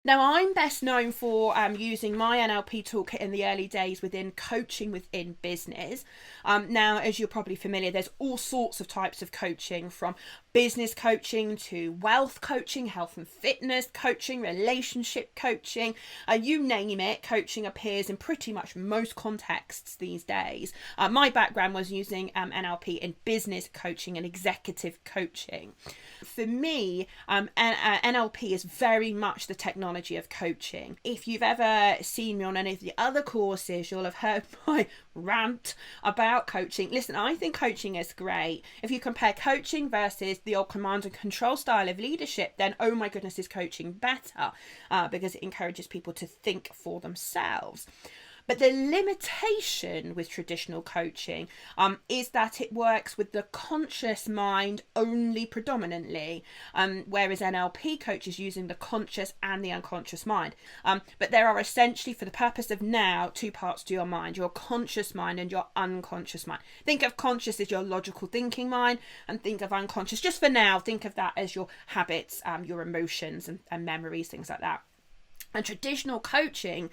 Now, I'm best known for using my NLP toolkit in the early days within coaching within business. Now, as you're probably familiar, there's all sorts of types of coaching, from business coaching to wealth coaching, health and fitness coaching, relationship coaching, you name it. Coaching appears in pretty much most contexts these days. My background was using NLP in business coaching and executive coaching. For me, NLP is very much the technology of coaching. If you've ever seen me on any of the other courses, you'll have heard my rant about coaching. Listen, I think coaching is great. If you compare coaching versus the old command and control style of leadership, then oh my goodness, is coaching better, because it encourages people to think for themselves. But the limitation with traditional coaching is that it works with the conscious mind only predominantly, whereas NLP coaches using the conscious and the unconscious mind. But there are essentially, for the purpose of now, two parts to your mind: your conscious mind and your unconscious mind. Think of conscious as your logical thinking mind, and think of unconscious, just for now, think of that as your habits, your emotions and memories, things like that. And traditional coaching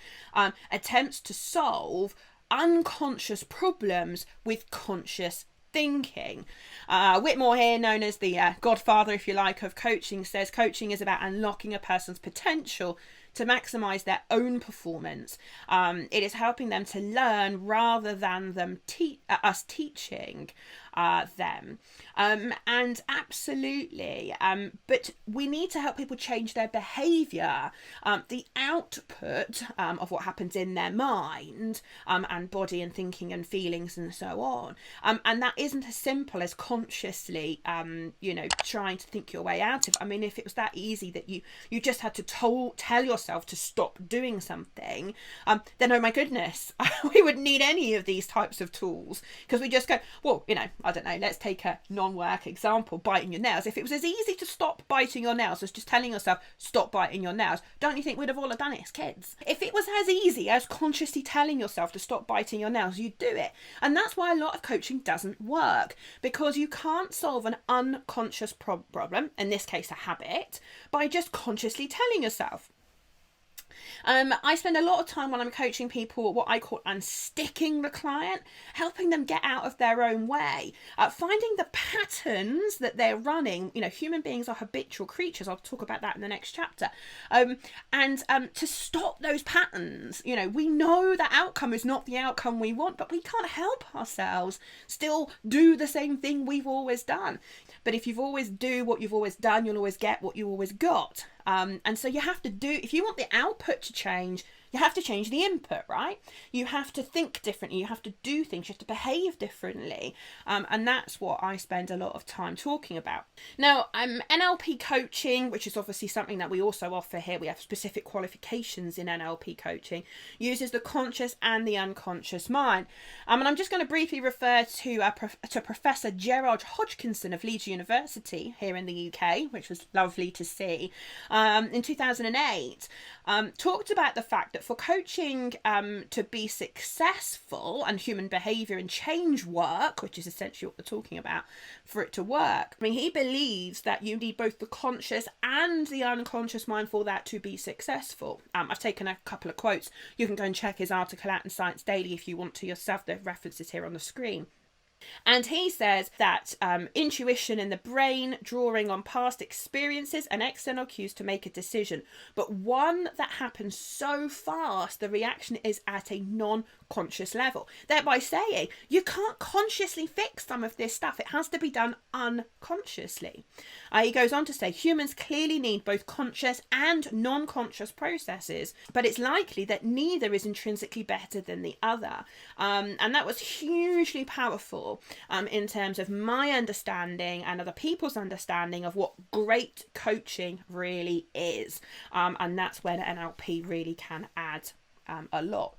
attempts to solve unconscious problems with conscious thinking. Whitmore here, known as the godfather, if you like, of coaching, says coaching is about unlocking a person's potential to maximize their own performance. It is helping them to learn rather than us teaching them. And absolutely, but we need to help people change their behavior, the output of what happens in their mind, and body and thinking and feelings and so on. And that isn't as simple as consciously, trying to think your way out of. I mean, if it was that easy that you just had to tell yourself to stop doing something, then oh my goodness, we wouldn't need any of these types of tools, because we just go, well, I don't know, let's take a non-work example, biting your nails. If it was as easy to stop biting your nails as just telling yourself stop biting your nails, don't you think we'd have all done it as kids? If it was as easy as consciously telling yourself to stop biting your nails, you'd do it. And that's why a lot of coaching doesn't work, because you can't solve an unconscious problem, in this case a habit, by just consciously telling yourself. I spend a lot of time when I'm coaching people what I call unsticking the client, helping them get out of their own way, finding the patterns that they're running. Human beings are habitual creatures. I'll talk about that in the next chapter. And to stop those patterns. We know that outcome is not the outcome we want, but we can't help ourselves still do the same thing we've always done. But if you've always do what you've always done, you'll always get what you always got. And so you have to if you want the output to change, you have to change the input, right? You have to think differently. You have to do things. You have to behave differently. And that's what I spend a lot of time talking about. Now, NLP coaching, which is obviously something that we also offer here, we have specific qualifications in NLP coaching, uses the conscious and the unconscious mind. And I'm just going to briefly refer to Professor Gerard Hodgkinson of Leeds University here in the UK, which was lovely to see, in 2008, talked about the fact that for coaching to be successful and human behaviour and change work, which is essentially what we're talking about, for it to work, he believes that you need both the conscious and the unconscious mind for that to be successful. I've taken a couple of quotes. You can go and check his article out in Science Daily if you want to yourself. The references here on the screen. And he says that intuition in the brain, drawing on past experiences and external cues to make a decision, but one that happens so fast the reaction is at a non-conscious level. Thereby saying you can't consciously fix some of this stuff. It has to be done unconsciously. He goes on to say humans clearly need both conscious and non-conscious processes, but it's likely that neither is intrinsically better than the other. And that was hugely powerful in terms of my understanding and other people's understanding of what great coaching really is. And that's when NLP really can add a lot.